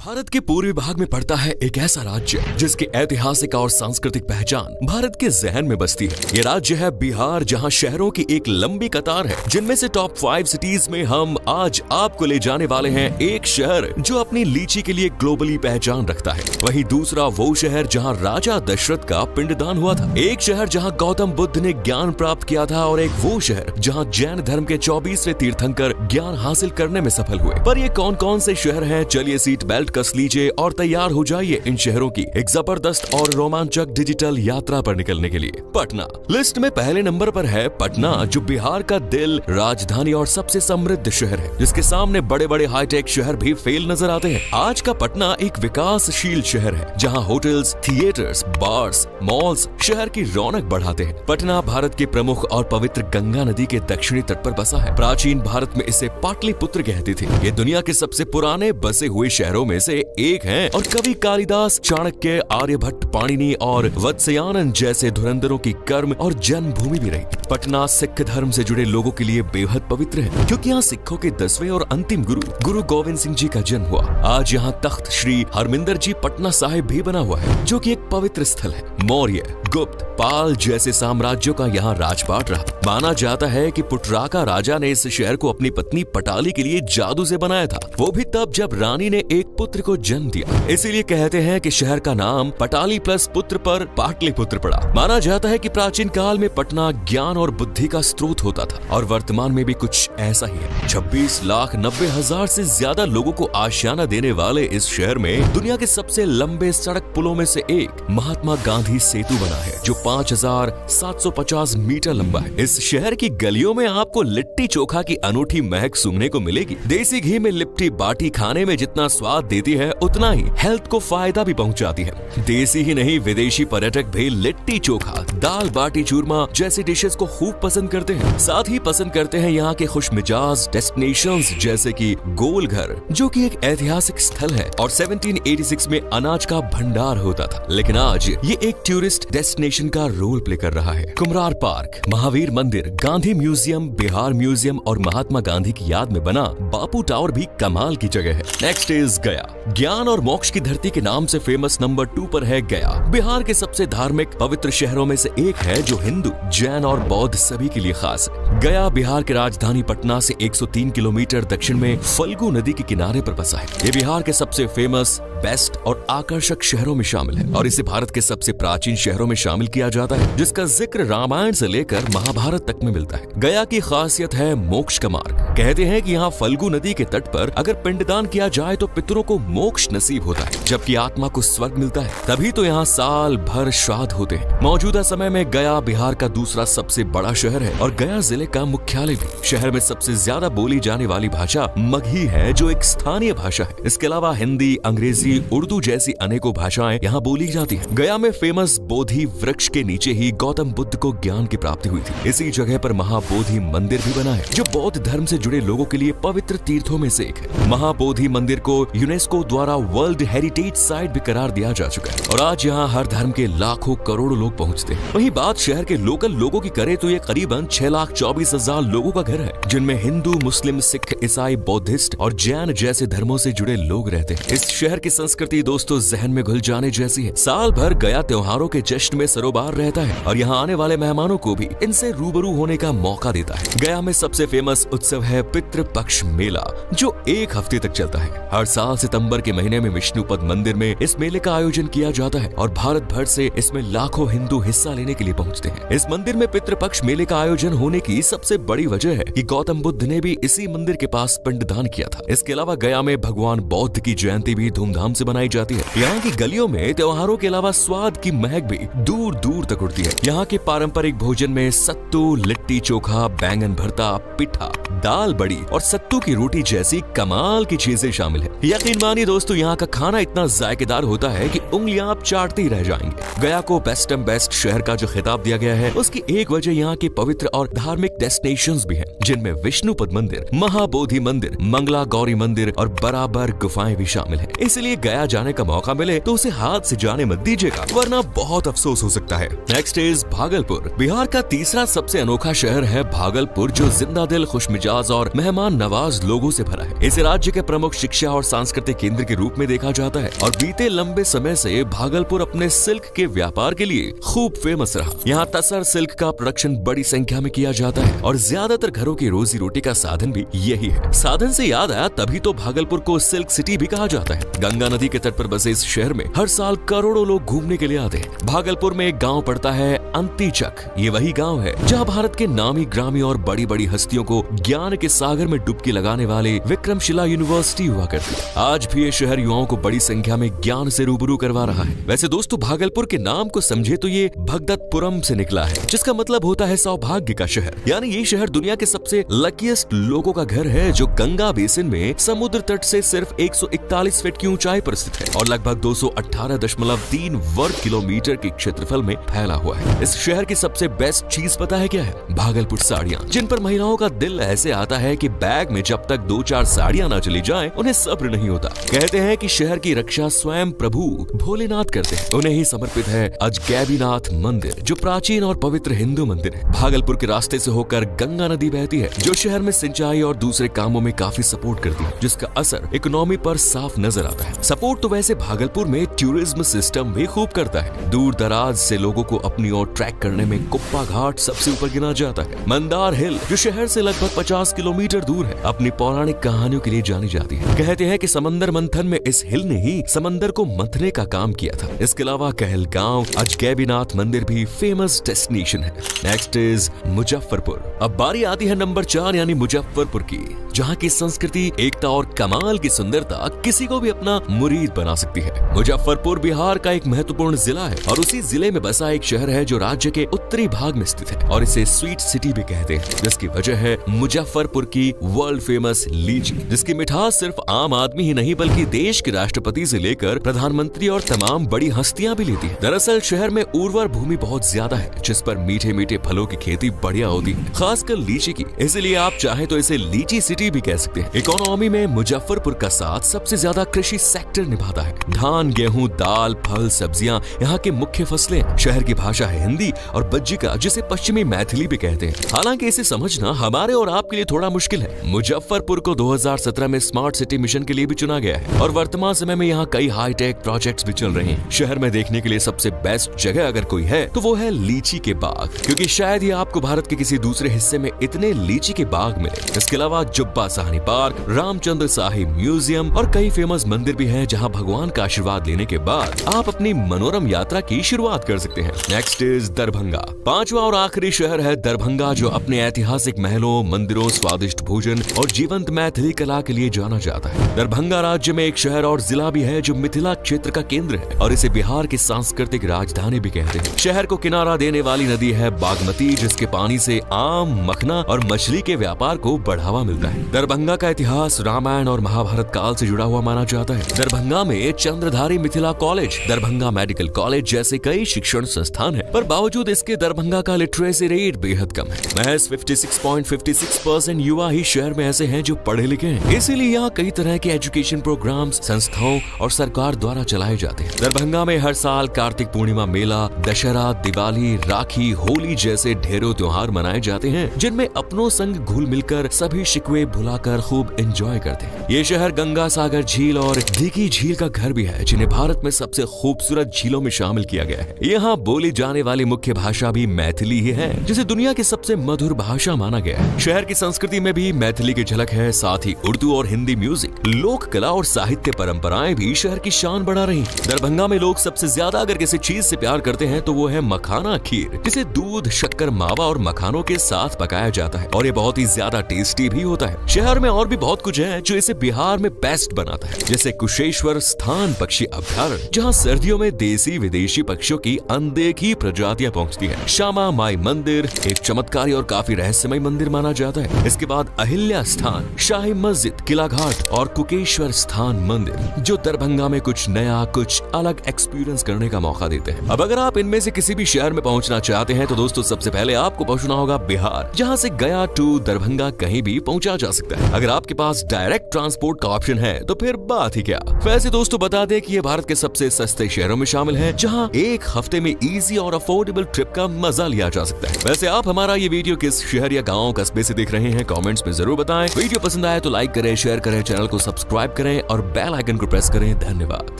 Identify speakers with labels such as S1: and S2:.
S1: भारत के पूर्वी भाग में पड़ता है एक ऐसा राज्य जिसकी ऐतिहासिक और सांस्कृतिक पहचान भारत के जहन में बसती है। ये राज्य है बिहार, जहां शहरों की एक लंबी कतार है, जिनमें से टॉप 5 सिटीज में हम आज आपको ले जाने वाले हैं एक शहर जो अपनी लीची के लिए ग्लोबली पहचान रखता है। वहीं दूसरा वो शहर जहां राजा दशरथ का पिंडदान हुआ था, एक शहर जहां गौतम बुद्ध ने ज्ञान प्राप्त किया था, और एक वो शहर जहां जैन धर्म के 24वें तीर्थंकर ज्ञान हासिल करने में सफल हुए। पर ये कौन कौन से शहर हैं? चलिए सीट बेल्ट कस लीजिए और तैयार हो जाइए इन शहरों की एक जबरदस्त और रोमांचक डिजिटल यात्रा पर निकलने के लिए। पटना लिस्ट में पहले नंबर पर है। पटना जो बिहार का दिल, राजधानी और सबसे समृद्ध शहर है, जिसके सामने बड़े बड़े हाईटेक शहर भी फेल नजर आते हैं। आज का पटना एक विकासशील शहर है, जहां होटल्स, थिएटर्स, बार्स, मॉल्स शहर की रौनक बढ़ाते हैं। पटना भारत के प्रमुख और पवित्र गंगा नदी के दक्षिणी तट पर बसा है। प्राचीन भारत में इसे पाटलिपुत्र कहते थे। ये दुनिया के सबसे पुराने बसे हुए शहरों में से एक है, और कवि कालिदास, चाणक्य, आर्यभट्ट, पाणिनि और वत्स्यायन जैसे धुरंधरों की कर्म और जन्मभूमि भी रही। पटना सिख धर्म से जुड़े लोगों के लिए बेहद पवित्र है, क्योंकि यहाँ सिखों के 10वें और अंतिम गुरु गोविंद सिंह जी का जन्म हुआ। आज यहाँ तख्त श्री हरमिंदर जी पटना साहिब भी बना हुआ है, जो कि एक पवित्र स्थल है। मौर्य, गुप्त, पाल जैसे साम्राज्यों का यहाँ राजपाट रहा। माना जाता है कि पुटराका राजा ने इस शहर को अपनी पत्नी पटाली के लिए जादू से बनाया था, वो भी तब जब रानी ने एक पुत्र को जन्म दिया। इसीलिए कहते हैं कि शहर का नाम पटाली प्लस पुत्र पर पाटलिपुत्र पड़ा। माना जाता है कि प्राचीन काल में पटना ज्ञान और बुद्धि का स्रोत होता था, और वर्तमान में भी कुछ ऐसा ही है। 26,90,000 से ज्यादा लोगों को आशियाना देने वाले इस शहर में दुनिया के सबसे लंबे सड़क पुलों में से एक महात्मा गांधी सेतु बना है, जो 5,750 मीटर लंबा है। इस शहर की गलियों में आपको लिट्टी चोखा की अनूठी महक सूंघने को मिलेगी। देसी घी में लिपटी बाटी खाने में जितना स्वाद देती है, उतना ही हेल्थ को फायदा भी पहुंचाती है। देसी ही नहीं, विदेशी पर्यटक भी लिट्टी चोखा, दाल बाटी चूरमा जैसी डिशेस को खूब पसंद करते हैं। साथ ही पसंद करते हैं यहाँ के खुशमिजाज डेस्टिनेशंस, जैसे कि गोलघर, जो कि एक ऐतिहासिक स्थल है और 1786 में अनाज का भंडार होता था, लेकिन आज ये एक टूरिस्ट डेस्टिनेशन का रोल प्ले कर रहा है। कुम्हरार पार्क, महावीर मंदिर, गांधी म्यूजियम, बिहार म्यूजियम और महात्मा गांधी की याद में बना बापू टावर भी कमाल की जगह है। नेक्स्ट इज गया। ज्ञान और मोक्ष की धरती के नाम से फेमस नंबर 2 पर है गया। बिहार के सबसे धार्मिक पवित्र शहरों में से एक है, जो हिंदू, जैन और बौद्ध सभी के लिए खास है। गया बिहार की राजधानी पटना से 103 किलोमीटर दक्षिण में फल्गु नदी के किनारे पर बसा है। ये बिहार के सबसे फेमस, बेस्ट और आकर्षक शहरों में शामिल है, और इसे भारत के सबसे प्राचीन शहरों में शामिल किया जाता है, जिसका जिक्र रामायण से लेकर महाभारत तक में मिलता है। गया की खासियत है मोक्ष का मार्ग। कहते हैं कि यहाँ फल्गु नदी के तट पर अगर पिंडदान किया जाए तो पितरों को मोक्ष नसीब होता है, जबकि आत्मा को स्वर्ग मिलता है। तभी तो यहाँ साल भर श्राद्ध होते हैं। मौजूदा समय में गया बिहार का दूसरा सबसे बड़ा शहर है, और गया जिले का मुख्यालय भी। शहर में सबसे ज्यादा बोली जाने वाली भाषा मगही है, जो एक स्थानीय भाषा है। इसके अलावा हिंदी, अंग्रेजी, उर्दू जैसी अनेकों भाषाएं यहाँ बोली जाती है। गया में फेमस बोधि वृक्ष के नीचे ही गौतम बुद्ध को ज्ञान की प्राप्ति हुई थी। इसी जगह पर महाबोधि मंदिर भी बना है, जो बौद्ध धर्म से जुड़े लोगों के लिए पवित्र तीर्थों में से एक है। महाबोधि मंदिर को यूनेस्को द्वारा वर्ल्ड हेरिटेज साइट भी करार दिया जा चुका है, और आज यहाँ हर धर्म के लाखों करोड़ों लोग पहुँचते हैं। वहीं बात शहर के लोकल लोगों की करे तो ये करीबन 6,24,000 लोगों का घर है, जिनमें हिंदू, मुस्लिम, सिख, ईसाई, बौद्धिस्ट और जैन जैसे धर्मों से जुड़े लोग रहते हैं। इस शहर की संस्कृति दोस्तों जहन में घुल जाने जैसी है। साल भर गया त्योहारों के जश्न में सरोबार रहता है, और यहाँ आने वाले मेहमानों को भी इनसे रूबरू होने का मौका देता है। गया में सबसे फेमस उत्सव है पितृपक्ष मेला, जो 1 हफ्ते तक चलता है। हर साल सितंबर के महीने में विष्णुपद मंदिर में इस मेले का आयोजन किया जाता है, और भारत भर से इसमें लाखों हिंदू हिस्सा लेने के लिए पहुँचते हैं। इस मंदिर में पितृपक्ष मेले का आयोजन होने की सबसे बड़ी वजह है कि गौतम बुद्ध ने भी इसी मंदिर के पास पिंडदान किया था। इसके अलावा गया में भगवान बौद्ध की जयंती भी धूमधाम से बनाई जाती है। यहाँ की गलियों में त्योहारों के अलावा स्वाद की महक भी दूर दूर तक उड़ती है। यहाँ के पारंपरिक भोजन में सत्तू, लिट्टी चोखा, बैंगन भरता, पिठा, दाल बड़ी और सत्तू की रोटी जैसी कमाल की चीजें शामिल है। यकीन मानिए दोस्तों, यहाँ का खाना इतना जायकेदार होता है कि उंगलियां आप चाटते ही रह जाएंगे। गया को बेस्ट एंड बेस्ट शहर का जो खिताब दिया गया है, उसकी एक वजह यहाँ के पवित्र और धार्मिक डेस्टिनेशंस भी हैं, जिनमें विष्णुपद मंदिर, महाबोधि मंदिर, मंगला गौरी मंदिर और बराबर गुफाएं भी शामिल है। इसलिए गया जाने का मौका मिले तो उसे हाथ से जाने मत दीजिएगा, वरना बहुत अफसोस हो सकता है। Next is Bhagalpur. बिहार का तीसरा सबसे अनोखा शहर है भागलपुर, जो जिंदा दिल, खुशमिजाज और मेहमान नवाज लोगों से भरा है। इसे राज्य के प्रमुख शिक्षा और सांस्कृतिक सांस्कृतिक केंद्र के रूप में देखा जाता है और बीते लंबे समय से भागलपुर अपने सिल्क के व्यापार के लिए खूब फेमस रहा। यहाँ तसर सिल्क का प्रोडक्शन बड़ी संख्या में किया जाता है और ज्यादातर घरों की रोजी रोटी का साधन भी यही है। साधन से याद आया, तभी तो भागलपुर को सिल्क सिटी भी कहा जाता है। गंगा नदी के तट पर बसे इस शहर में हर साल करोड़ों लोग घूमने के लिए आते हैं। भागलपुर में एक गाँव पड़ता है अंतीचक। ये वही गाँव है जहाँ भारत के नामी ग्रामी और बड़ी बड़ी हस्तियों को ज्ञान के सागर में डुबकी लगाने वाले विक्रमशिला यूनिवर्सिटी हुआ करती है। आज भी ये शहर युवाओं को बड़ी संख्या में ज्ञान से रूबरू करवा रहा है। वैसे दोस्तों, भागलपुर के नाम को समझे तो ये भगदत्तपुरम से निकला है, जिसका मतलब होता है सौभाग्य का शहर। यानी ये शहर दुनिया के सबसे लकीएस्ट लोगों का घर है, जो गंगा बेसिन में समुद्र तट से सिर्फ 141 फीट की ऊंचाई पर स्थित है और लगभग 218.3 वर्ग किलोमीटर के क्षेत्रफल में फैला हुआ है। इस शहर की सबसे बेस्ट चीज पता है क्या है? भागलपुर साड़ियाँ, जिन पर महिलाओं का दिल ऐसे आता है कि बैग में जब तक 2-4 साड़ियाँ ना चली जाएं, उन्हें सब्र नहीं होता। कहते हैं कि शहर की रक्षा स्वयं प्रभु भोलेनाथ करते हैं। उन्हें ही समर्पित है अजगैबीनाथ मंदिर, जो प्राचीन और पवित्र हिंदू मंदिर है। भागलपुर के रास्ते से होकर गंगा नदी बहती है, जो शहर में सिंचाई और दूसरे कामों में काफी सपोर्ट करती है, जिसका असर इकोनॉमी पर साफ नजर आता है। सपोर्ट तो वैसे भागलपुर में टूरिज्म सिस्टम भी खूब करता है। दूर दराज से लोगों को अपनी ओर ट्रैक करने में कुप्पा घाट सबसे ऊपर गिना जाता है। मंदार हिल, जो शहर से लगभग 50 किलोमीटर दूर है, अपनी पौराणिक कहानियों के लिए जानी जाती है। कहते हैं कि समंदर मंथन में इस हिल ने ही समंदर को मंथने का काम किया था। इसके अलावा कहलगांव अजगैबीनाथ मंदिर भी फेमस डेस्टिनेशन है। Next is Muzaffarpur. अब बारी आती है नंबर 4 यानी मुजफ्फरपुर की, जहाँ की संस्कृति, एकता और कमाल की सुंदरता किसी को भी अपना मुरीद बना सकती है। मुजफ्फरपुर बिहार का एक महत्वपूर्ण जिला है और उसी जिले में बसा एक शहर है जो राज्य के उत्तरी भाग में स्थित है और इसे स्वीट सिटी भी कहते हैं, जिसकी वजह है मुजफ्फरपुर की वर्ल्ड फेमस लीची, जिसकी मिठास सिर्फ आम आदमी ही नहीं बल्कि देश के राष्ट्रपति से लेकर प्रधानमंत्री और तमाम बड़ी हस्तियां भी लेती है। दरअसल शहर में उर्वर भूमि बहुत ज्यादा है, जिस पर मीठे मीठे फलों की खेती बढ़िया होती है, खासकर लीची की। इसलिए आप चाहे तो इसे लीची सिटी भी कह सकते हैं। इकोनॉमी में मुजफ्फरपुर का साथ सबसे ज्यादा कृषि सेक्टर निभाता है। धान, गेहूं, दाल, फल, सब्जियां यहाँ की मुख्य फसलें। शहर की भाषा है हिंदी और बज्जिका, जिसे पश्चिमी मैथिली भी कहते हैं। हालांकि इसे समझना हमारे और आपके लिए थोड़ा मुश्किल है। मुजफ्फरपुर को 2017 में स्मार्ट सिटी मिशन के लिए भी चुना गया है और वर्तमान समय में यहाँ कई हाईटेक प्रोजेक्ट्स भी चल रहे हैं। शहर में देखने के लिए सबसे बेस्ट जगह अगर कोई है तो वो है लीची के बाग, क्योंकि शायद ही आपको भारत के किसी दूसरे हिस्से में इतने लीची के बाग मिले। इसके अलावा जुब्बा साहनी पार्क, रामचंद्र शाही म्यूजियम और कई फेमस मंदिर भी हैं, जहां भगवान का आशीर्वाद लेने के बाद आप अपनी मनोरम यात्रा की शुरुआत कर सकते हैं। Next is Darbhanga. 5वां और आखिरी शहर है दरभंगा, जो अपने ऐतिहासिक महलों, मंदिरों, स्वादिष्ट भोजन और जीवंत मैथिली कला के लिए जाना जाता है। दरभंगा राज्य में एक शहर और जिला भी है जो मिथिला क्षेत्र का केंद्र है और इसे बिहार की सांस्कृतिक राजधानी भी कहते हैं। शहर को किनारा देने वाली नदी है बागमती, जिसके पानी से आम, मखना और मछली के व्यापार को बढ़ावा मिलता है। दरभंगा का इतिहास रामायण और महाभारत काल से जुड़ा हुआ माना जाता है। दरभंगा में Chandradhari Mithila college, Darbhanga medical college जैसे कई शिक्षण संस्थान है, पर बावजूद इसके दरभंगा का लिटरेसी रेट बेहद कम है। महज 56.56% युवा ही शहर में ऐसे हैं जो पढ़े लिखे हैं। इसीलिए यहाँ कई तरह के एजुकेशन प्रोग्राम्स संस्थाओं और सरकार द्वारा चलाए जाते हैं। दरभंगा में हर साल कार्तिक पूर्णिमा मेला, दशहरा, दिवाली, राखी, होली जैसे ढेरों त्योहार मनाए जाते हैं, जिनमें अपनों संग घुल मिलकर सभी शिकवे भुलाकर खूब एंजॉय करते हैं। ये शहर गंगा सागर झील और दिघी झील का घर भी है, जिन्हें भारत में सबसे खूबसूरत झीलों में शामिल किया गया है। यहाँ बोली जाने वाली मुख्य भाषा भी मैथिली ही है, जिसे दुनिया की सबसे मधुर भाषा माना गया है। शहर की संस्कृति में भी मैथिली की झलक है, साथ ही उर्दू और हिंदी म्यूजिक, लोक कला और साहित्य परंपराएं भी शहर की शान बढ़ा रही हैं। दरभंगा में लोग सबसे ज्यादा अगर किसी चीज से प्यार करते हैं तो वो है मखाना खीर, जिसे दूध, शक्कर, मावा और मखानों के साथ पकाया जाता है और ये बहुत ही ज्यादा टेस्टी भी होता है। शहर में और भी बहुत कुछ है जो इसे बिहार में बेस्ट बनाता है, जैसे कुशेश्वर स्थान पक्षी अभयारण्य, जहाँ सर्दियों में देसी विदेशी पक्षियों की अनदेखी प्रजातियां पहुँचती है। श्यामा माई मंदिर एक चमत्कारी और काफी रहस्यमय मंदिर माना जाता है। इसके बाद अहिल्या स्थान, शाही मस्जिद, किला घाट और कुकेश्वर स्थान मंदिर, जो दरभंगा में कुछ नया, कुछ अलग एक्सपीरियंस करने का मौका देते हैं। अब अगर आप इनमें से किसी भी शहर में पहुंचना चाहते हैं तो दोस्तों सबसे पहले आपको पहुंचना होगा बिहार, जहां से गया टू दरभंगा कहीं भी पहुंचा जा सकता है। अगर आपके पास डायरेक्ट ट्रांसपोर्ट का ऑप्शन है तो फिर बात ही क्या। वैसे दोस्तों बता दें कि ये भारत के सबसे सस्ते शहरों में शामिल है, जहां एक हफ्ते में इजी और अफोर्डेबल ट्रिप का मजा लिया जा सकता है। वैसे आप हमारा ये वीडियो किस शहर या गाँव, कस्बे से देख रहे हैं, कमेंट्स में जरूर बताएं। वीडियो पसंद आए तो लाइक करें, शेयर करें, चैनल को सब्सक्राइब करें और बेल आइकन को प्रेस करें। धन्यवाद।